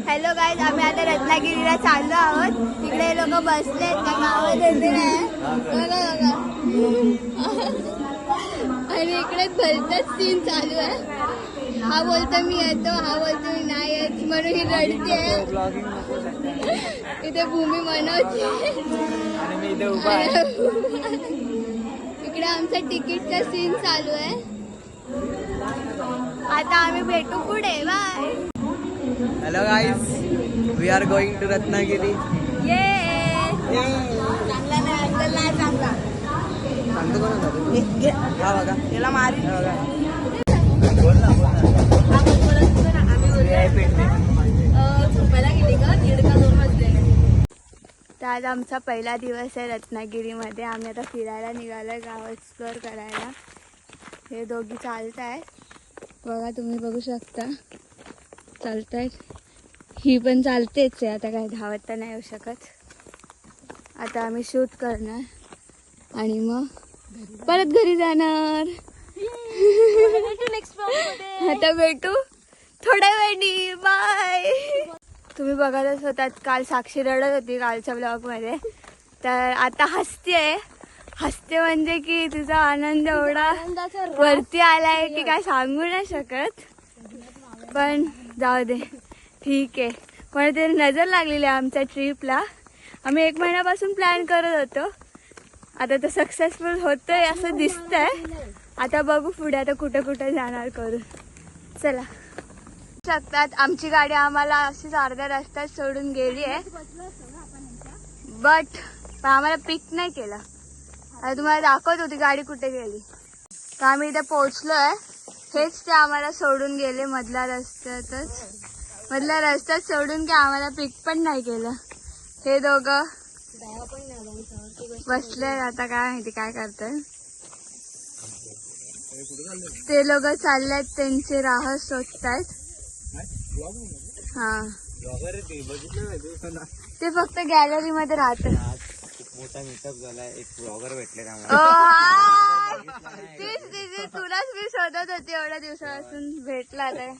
Hello guys, आम्ही आता रत्नागिरीला चाललो आहोत. तिकडे लोक बसलेत का गावात आणि इकडे भलतच सीन चालू आहे. हा बोलतो मी येतो, हा बोलतो मी नाही येत, म्हणून ही रडते. इथे भूमी मनवते इकडे आमचा तिकीटचा सीन चालू आहे. आता आम्ही भेटू पुढे. Bye. Hello guys, we are going to Ratnagiri. ये चांगला नाही, अंकल नाही चांगला. सांगतो कोण हा बघा त्याला मारी. तर आज आमचा पहिला दिवस आहे रत्नागिरीमध्ये. आम्ही आता फिरायला निघालोय, गाव एक्सप्लोअर करायला. हे दोघी चालत आहेत बघा, तुम्ही बघू शकता चालतायत. ही पण चालतेच आहे, आता काय धावत तर नाही येऊ शकत. आता आम्ही शूट करणार आणि मग परत घरी जाणार. आता भेटू थोड्या वेळी. बाय. तुम्ही बघतच होतात, काल साक्षी रडत होती कालच्या ब्लॉगमध्ये, तर आता हसते म्हणजे की तिचा आनंद एवढा वरती आलाय की काय सांगू नाही शकत. पण जाऊ दे, ठीक आहे. कोणातरी नजर लागलेली आहे आमच्या ट्रिपला. आम्ही 1 महिन्यापासून प्लॅन करत होतो. आता तर सक्सेसफुल होतोय असं दिसतंय. आता बघू पुढे आता कुठे कुठे जाणार करू. चला. शकतात आमची गाडी आम्हाला अशीच अर्ध्या रस्त्यात सोडून गेली आहे, बट आम्हाला पिक नाही केलं. आता तुम्हाला दाखवत होती गाडी कुठे गेली. तर आम्ही इथे पोहोचलोय. हेच ते आम्हाला सोडून गेले मधल्या रस्त्यात सोडून की आम्हाला पिक पण नाही केलं. हे दोघं बसले, आता काय माहिती काय करतात. ते लोक चाललेत, त्यांचे राह शोधतायत. हा, ते फक्त गॅलरी मध्ये राहतात. मोठा मीटअप झाला, एक ब्लॉगर भेटले तुलाच मी शोधत होती एवढ्या दिवसापासून. भेटला तर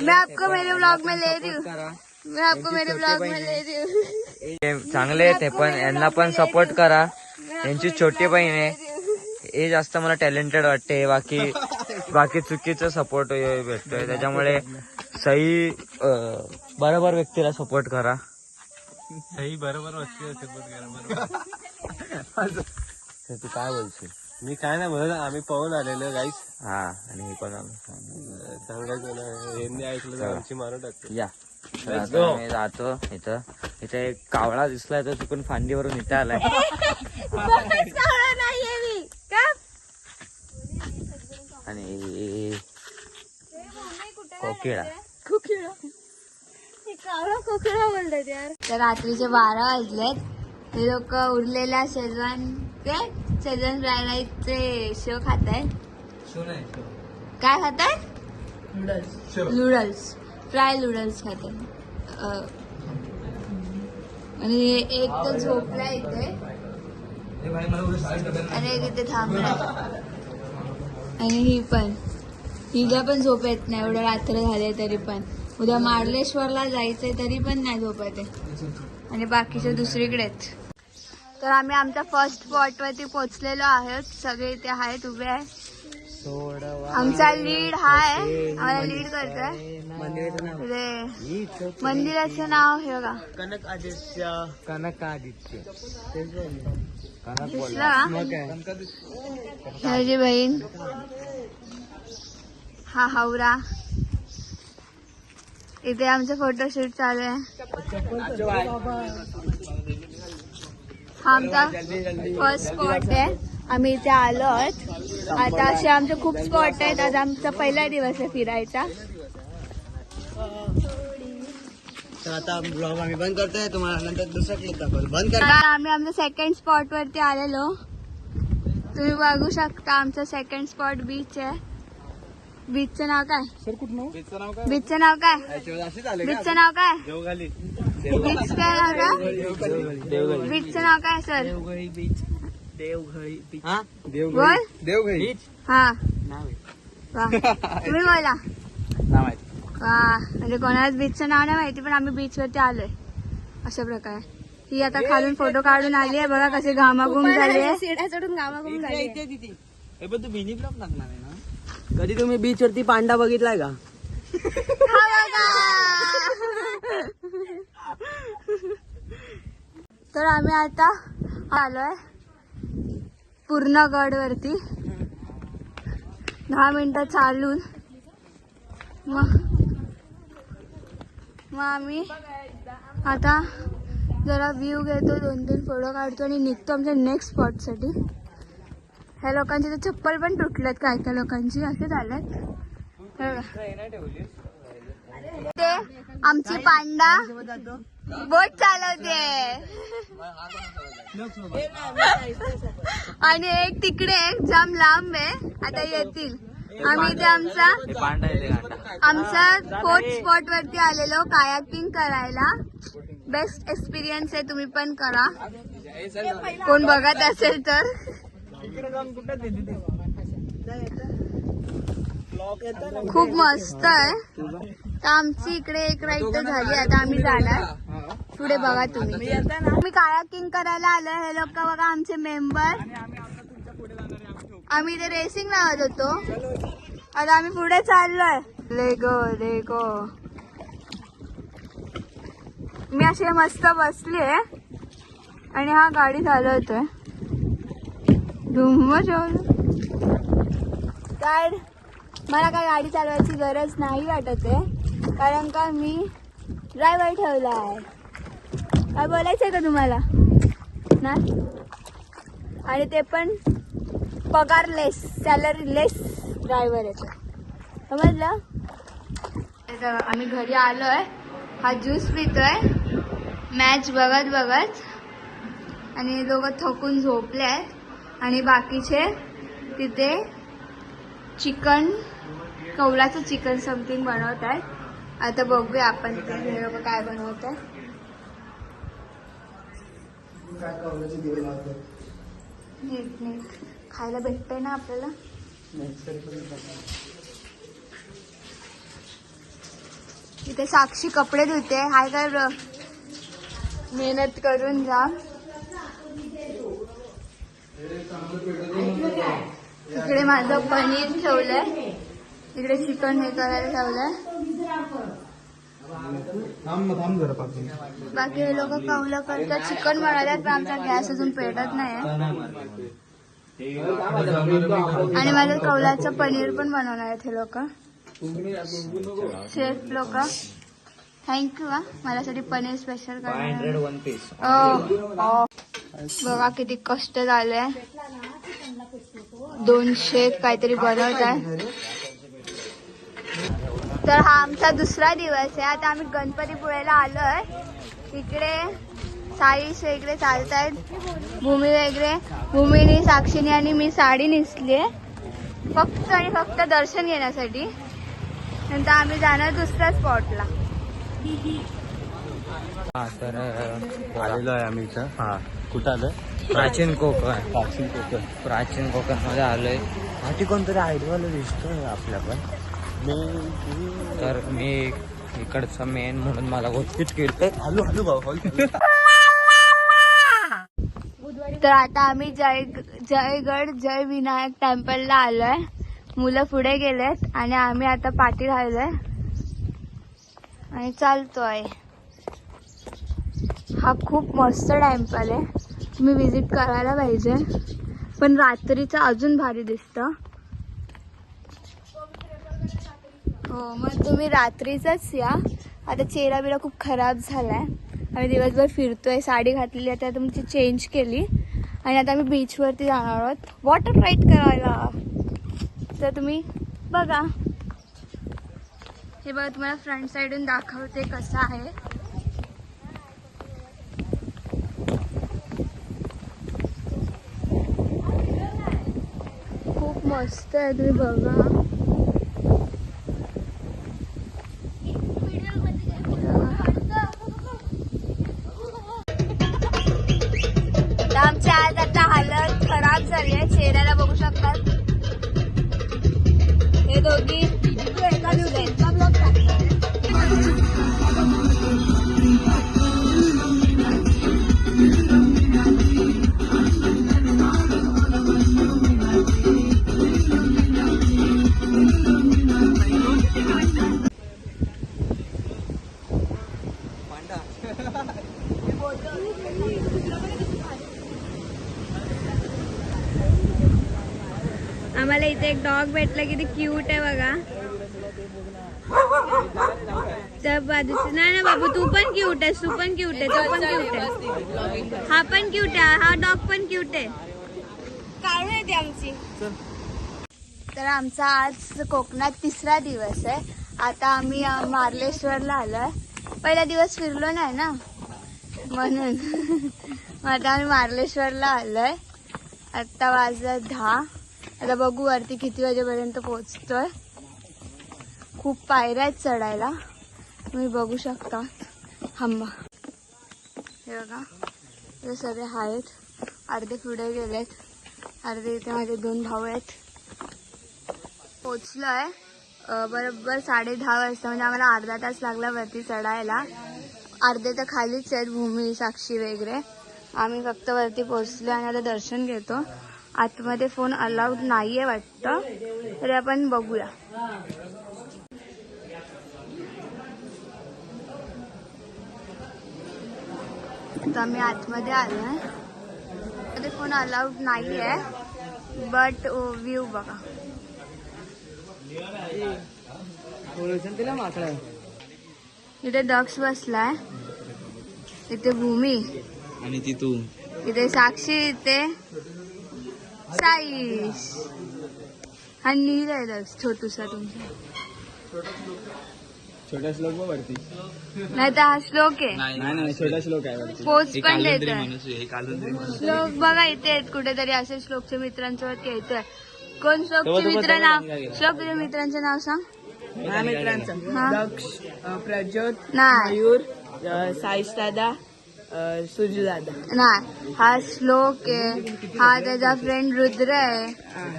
मैं आपको मेरे ब्लॉग में ले रही हूँ. मैं आपको मेरे ब्लॉग में ले रही हूँ. चांगले ते पण यांना पण सपोर्ट करा. यांची छोटी बहीण आहे, हे जास्त मला टॅलेंटेड वाटते. बाकी चुकीचं सपोर्ट भेटतोय, त्याच्यामुळे सही बरोबर व्यक्तीला सपोर्ट करा. सही बरोबर व्यक्तीला सपोर्ट करा. बरोबर. तू काय बोलशील? मी काय नाही बोलत, आम्ही पाहून आलेलो गाईस. हा, आणि हे पण सांगायचं यांनी ऐकलं तर आमची मारून टाकते. या मी जातो. इथं एक कावळा दिसलाय, तर चुकून फांदीवरून इथं आलाय. आणि कोकिळा बोलतात यार. तर रात्रीचे 12 वाजलेत. हे लोक उरलेल्या शेजवान फ्राय राईसचे शेव खात आहेत. काय खात आहेत? नूडल्स, फ्राय नूडल्स खात आहेत. आणि एक तर झोपला इथे आणि एक इथे थांबलाय. आणि हिला पण झोप येत नाही, एवढं रात्र झाले तरी पण. उद्या मार्लेश्वरला जायचंय तरी पण नाही झोपत आहे. आणि बाकीचे दुसरीकडेच. तर आम्ही आमच्या फर्स्ट स्पॉट वरती पोहोचलेलो आहोत. सगळे इथे आहेत, उभे आहे. आमचा लीड हा आहे, आम्हाला लीड करतोय. मंदिराचं नाव हे बघा, कनक आदित्य दिसलं माझी बहीण. हा हावरा. इथे आमचं फोटोशूट चालू आहे. हा आमचा फर्स्ट स्पॉट आहे. आम्ही इथे आलो आहोत. आता असे आमचे खूप स्पॉट आहेत. आज आमचा पहिला दिवस आहे फिरायचा. तर आता ब्लॉग आम्ही बंद करतोय. तुम्हाला नंतर दुसरा क्लिप दाखवतो. बंद करा. आम्ही आमच्या सेकंड स्पॉट वरती आलेलो. तुम्ही बघू शकता आमचा सेकंड स्पॉट बीच आहे. बीचचं नाव काय? बीचचं नाव काय? बीचचं नाव काय? देवघाली. बीच काय नाव काय? बीचचं नाव काय सर? देवघळी बीच. बोल. देवघाली. हा वा तुम्ही बोला वा म्हणजे कोणालाच बीचचं नाव नाही माहिती पण आम्ही बीच वरती आलोय अशा प्रकारे. ही आता खालून फोटो काढून आली आहे बघा कसे घामाघूम झाले सिड्या चढून घामाघूम झाले. पण तू मिनी ब्लॉग टाकणार आहे ना. कधी तुम्ही बीच वरती पांडा बघितलाय का? तर आम्ही आता आलोय पूर्णगड वरती 10 मिनिटं चालून मग आम्ही आता जरा व्ह्यू घेतो 2-3 फोटो काढतो आणि निघतो आमच्या नेक्स्ट स्पॉट साठी. ह्या लोकांची तर चप्पल पण तुटल्यात काय काय लोकांची असे झाल्यात. ते आमची पांडा बोट चालवते आणि एक तिकडे एक जाम लांब आहे आता येतील. आम्ही इथे आमचा 4th स्पॉट वरती आलेलो कायाकिंग करायला. बेस्ट एक्सपिरियन्स आहे तुम्ही पण करा कोण बघत असेल तर. खूप मस्त आहे. तर आमची इकडे एक राईड तर झाली आता आम्ही जाणार पुढे बघा तुम्ही. आम्ही कायाकिंग करायला आलोय. हे लोक बघा आमचे मेंबर. आम्ही इथे रेसिंग लावत होतो आता आम्ही पुढे चाललोय. लेगो मी अशी मस्त बसली आहे आणि हा गाडी चालवतोय काय. मला काय गाडी चालवायची गरज नाही वाटत आहे कारण का मी ड्रायव्हर ठेवला आहे. काय बोलायचंय का तुम्हाला ना. आणि ते पण पगारलेस सॅलरीलेस ड्रायव्हर आहे समजलं. आम्ही घरी आलोय. हा ज्यूस पितोय मॅच बघत आणि दोघं थकून झोपले आहेत आणि बाकीचे तिथे चिकन कौलाचं चिकन समथिंग बनवत आहेत. आता बघूया आपण ते हे लोक काय बनवत आहेत. नीट खायला भेटतंय ना आपल्याला. इथे साक्षी कपडे धुते. हाय काय ब्रो मेहनत करून जा. इकडे माझं पनीर ठेवलंय. इकडे चिकन हे करायला ठेवलंय. बाकी हे लोक कौलं करतात चिकन बनवतात पण आमचा गॅस अजून पेटत नाही. आणि माझं कौलाचं पनीर पण बनवणार आहेत हे लोक शेफ लोक. थँक्यू हा माझ्यासाठी पनीर स्पेशल करणार. बघा किती कष्ट झालंय. 2 शेफ काहीतरी बनवत आहे. तर हा आमचा दुसरा दिवस आहे. आता आम्ही गणपतीपुळेला आलोय. इकडे साईश वगैरे चालतायत. भूमीने साक्षीने आणि मी साडी नेसली फक्त आणि फक्त दर्शन घेण्यासाठी. नंतर आम्ही जाणार दुसऱ्या स्पॉटला. तर आलेलो आहे आम्ही इथं. हा कुठं आलं? प्राचीन कोकण प्राचीन कोकण मध्ये आलोय. आधी कोणतरी आयडियाला दिसतोय आपल्या पण. तर मी इकडचा मेन म्हणून मला गोष्टीच केलं. हॅलो भाऊ. तर आता आम्ही जयगड जय विनायक टेम्पलला आलोय. मुलं पुढे गेलेत आणि आम्ही आता पाठी राहिलोय आणि चालतोय. हा खूप मस्त टेम्पल आहे. तुम्ही विजिट करायला पाहिजे. पण रात्रीचं अजून भारी दिसतं. हो मग तुम्ही रात्रीचंच या. आता चेहरा बिरा खूप खराब झालाय. आम्ही दिवसभर फिरतोय. साडी घातलेली आता तुमची चेंज केली आणि आता आम्ही बीचवरती जाणार आहोत वॉटर राईड करायला. तर तुम्ही बघा. हे बघा तुम्हाला फ्रंट साईडून दाखवते कसं आहे. खूप मस्त आहे तुम्ही बघा. आमची आज आता हालत खराब झाली आहे. चेहऱ्याला बघू शकतात दोघी एका ब्लॉग टाकणार आम्हाला इथे एक डॉग भेटला, किती क्यूट आहे बघा. त्या बाजूच नाही ना बाबू, तू पण क्यूट आहेस, तू पण क्यूट आहे, तो पण क्यूट आहे, हा पण क्यूट आहे, हा डॉग पण क्यूट आहे. काढून येते आमची. तर आमचा आज कोकणात 3रा दिवस आहे. आता आम्ही मार्लेश्वरला आलोय. पहिला दिवस फिरलो नाही ना म्हणून. आता आम्ही मार्लेश्वरला आलोय. आता वाजलं 10. आता बघू वरती किती वाजेपर्यंत पोहोचतोय. खूप पायऱ्या आहेत चढायला, तुम्ही बघू शकता. थांबा, हे बघा हे सगळे आहेत. अर्धे पुढे गेलेत, अर्धे इथे माझे 2 भाऊ आहेत. पोचलोय बरोबर 10:30 वाजता, म्हणजे आम्हाला अर्धा तास लागला वरती चढायला. अर्धे तर खालीच आहेत, भूमी, साक्षी वगैरे. आम्ही फक्त वरती पोचलो आणि आता दर्शन घेतो. आतमध्ये फोन अलाउड नाहीये वाटतं, तरी आपण बघूया. आता आम्ही आतमध्ये आलोय. मध्ये फोन अलाउड नाहीये, बट व्ह्यू बघा. इथे दक्ष बसलाय, इथे भूमी आणि तिथून इथे साक्षी, इथे साईश. हा नील आहे दक्ष, छोटूसा तुमचा. छोटा श्लोक वरती नाही तर हा श्लोक आहे. नाही छोटा श्लोक आहे वरती. पोच पण देतोय. श्लोक बघा इथे आहेत कुठेतरी, असे श्लोकच्या मित्रांसोबत येतोय. कोण श्लोकचे मित्र नाव? श्लोक तुझ्या मित्रांचं नाव सांग. माझ्या मित्रांचं हा. दक्ष, प्रज्योत, नाही मयूर, साईश दादा, सुजू दादा. नाही, हा श्लोक आहे. हा त्याचा फ्रेंड रुद्र आहे,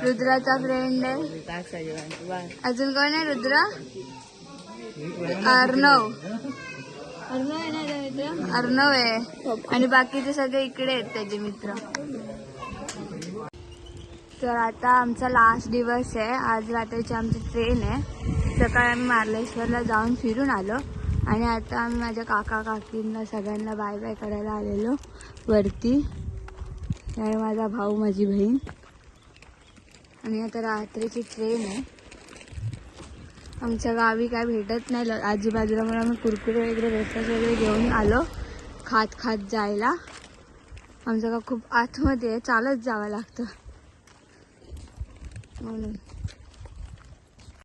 रुद्राचा फ्रेंड आहे. अजून कोण आहे रुद्र? अर्णव. अर्णव आहे ना त्याचा मित्र? अर्णव आहे. आणि बाकीचे सगळे इकडे आहेत त्याचे मित्र. तर आता आमचा लास्ट दिवस आहे. आज रात्रीची आमची ट्रेन आहे. सकाळी आम्ही मार्लेश्वरला जाऊन फिरून आलो आणि आता आम्ही माझ्या काका काकींना सगळ्यांना बाय बाय करायला आलेलो वरती. आणि माझा भाऊ, माझी बहीण. आणि आता रात्रीची ट्रेन आहे. आमच्या गावी काय भेटत नाही आजूबाजूला, म्हणून आम्ही कुरकुरे वगैरे वेफर्स वगैरे घेऊन आलो खात खात जायला. आमचं गाव खूप आतमध्ये आहे, चालत जावं लागतं म्हणून.